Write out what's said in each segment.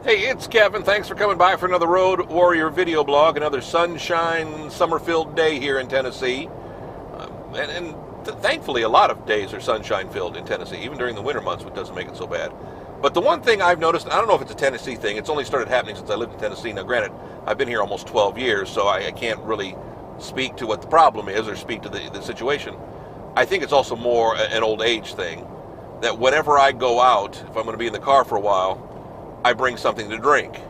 Hey, it's Kevin. Thanks for coming by for another Road Warrior video blog. Another sunshine, summer-filled day here in Tennessee. Thankfully, a lot of days are sunshine-filled in Tennessee, even during the winter months, which doesn't make it so bad. But the one thing I've noticed, I don't know if it's a Tennessee thing, it's only started happening since I lived in Tennessee. Now, granted, I've been here almost 12 years, so I can't really speak to what the problem is or speak to the situation. I think it's also more an old age thing, that whenever I go out, if I'm going to be in the car for a while, I bring something to drink.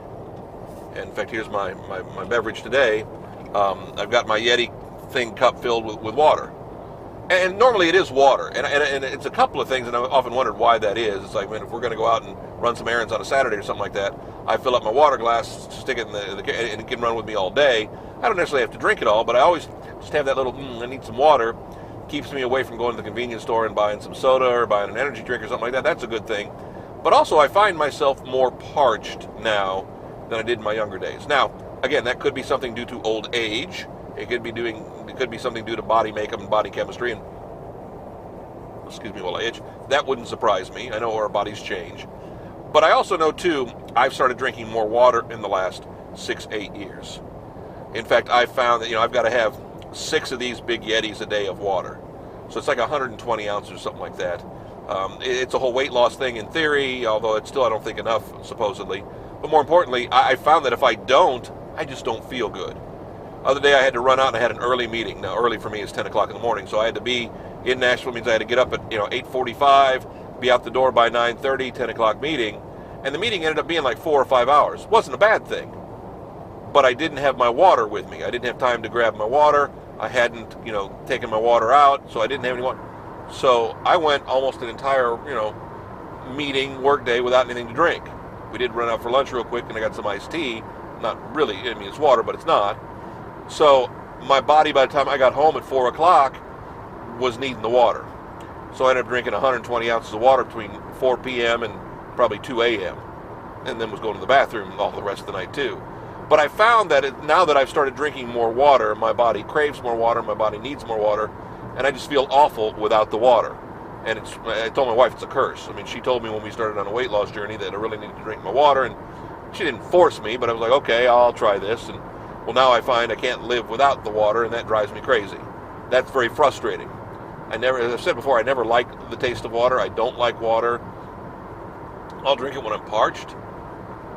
In fact, here's my beverage today. I've got my Yeti thing cup filled with water. And normally it is water. And it's a couple of things, and I've often wondered why that is. It's like, man, if we're going to go out and run some errands on a Saturday or something like that, I fill up my water glass, stick it in and it can run with me all day. I don't necessarily have to drink it all, but I always just have that little, I need some water. Keeps me away from going to the convenience store and buying some soda or buying an energy drink or something like that. That's a good thing. But also, I find myself more parched now than I did in my younger days. Now, again, that could be something due to old age. It could be something due to body makeup and body chemistry. And excuse me while I itch. That wouldn't surprise me. I know our bodies change. But I also know, too, I've started drinking more water in the last 6-8 years. In fact, I've found that, I've got to have 6 of these big Yetis a day of water. So it's like 120 ounces or something like that. It's a whole weight loss thing in theory, although it's still, I don't think, enough, supposedly. But more importantly, I found that if I don't, I just don't feel good. Other day I had to run out and I had an early meeting. Now, early for me is 10 o'clock in the morning, so I had to be in Nashville. Means I had to get up at 8:45, be out the door by 9:30, 10 o'clock meeting. And the meeting ended up being like 4 or 5 hours. It wasn't a bad thing. But I didn't have my water with me. I didn't have time to grab my water. I hadn't, taken my water out, so I didn't have any water. So I went almost an entire, meeting, work day without anything to drink. We did run out for lunch real quick, and I got some iced tea. Not really, it's water, but it's not. So my body, by the time I got home at 4 o'clock, was needing the water. So I ended up drinking 120 ounces of water between 4 p.m. and probably 2 a.m. And then was going to the bathroom all the rest of the night, too. But I found that now that I've started drinking more water, my body craves more water, my body needs more water, and I just feel awful without the water. And I told my wife it's a curse. I mean, she told me when we started on a weight loss journey that I really needed to drink my water, and she didn't force me, but I was like, okay, I'll try this. And well, now I find I can't live without the water, and that drives me crazy. That's very frustrating. As I've said before, I never liked the taste of water. I don't like water. I'll drink it when I'm parched.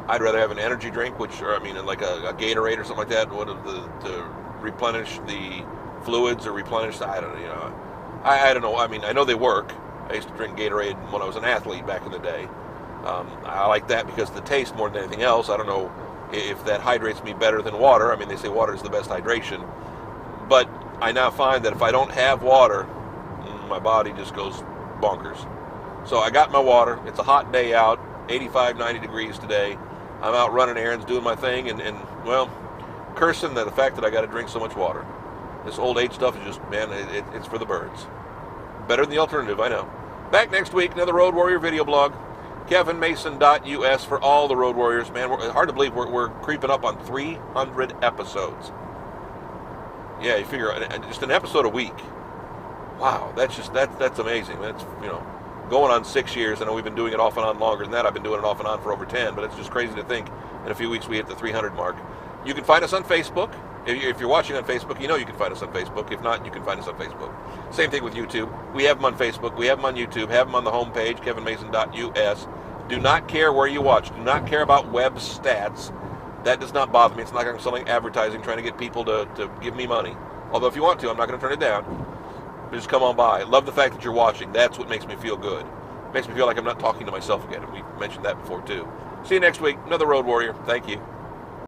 I'd rather have an energy drink, like a Gatorade or something like that, to replenish the fluids or replenish. I don't know. I mean, I know they work. I used to drink Gatorade when I was an athlete back in the day. I like that because of the taste more than anything else. I don't know if that hydrates me better than water. I mean, they say water is the best hydration. But I now find that if I don't have water, my body just goes bonkers. So I got my water. It's a hot day out, 85, 90 degrees today. I'm out running errands, doing my thing, and cursing the fact that I got to drink so much water. This old age stuff is just, man, it's for the birds. Better than the alternative, I know. Back next week, another Road Warrior video blog. KevinMason.us for all the Road Warriors. Man, it's hard to believe we're creeping up on 300 episodes. Yeah, you figure just an episode a week. Wow, that's amazing. That's going on 6 years. I know we've been doing it off and on longer than that. I've been doing it off and on for over 10, but it's just crazy to think in a few weeks we hit the 300 mark. You can find us on Facebook. If you're watching on Facebook, you can find us on Facebook. If not, you can find us on Facebook. Same thing with YouTube. We have them on Facebook. We have them on YouTube. Have them on the homepage, kevinmason.us. Do not care where you watch. Do not care about web stats. That does not bother me. It's not like I'm selling advertising, trying to get people to give me money. Although if you want to, I'm not going to turn it down. Just come on by. Love the fact that you're watching. That's what makes me feel good. It makes me feel like I'm not talking to myself again. And we mentioned that before, too. See you next week. Another Road Warrior. Thank you.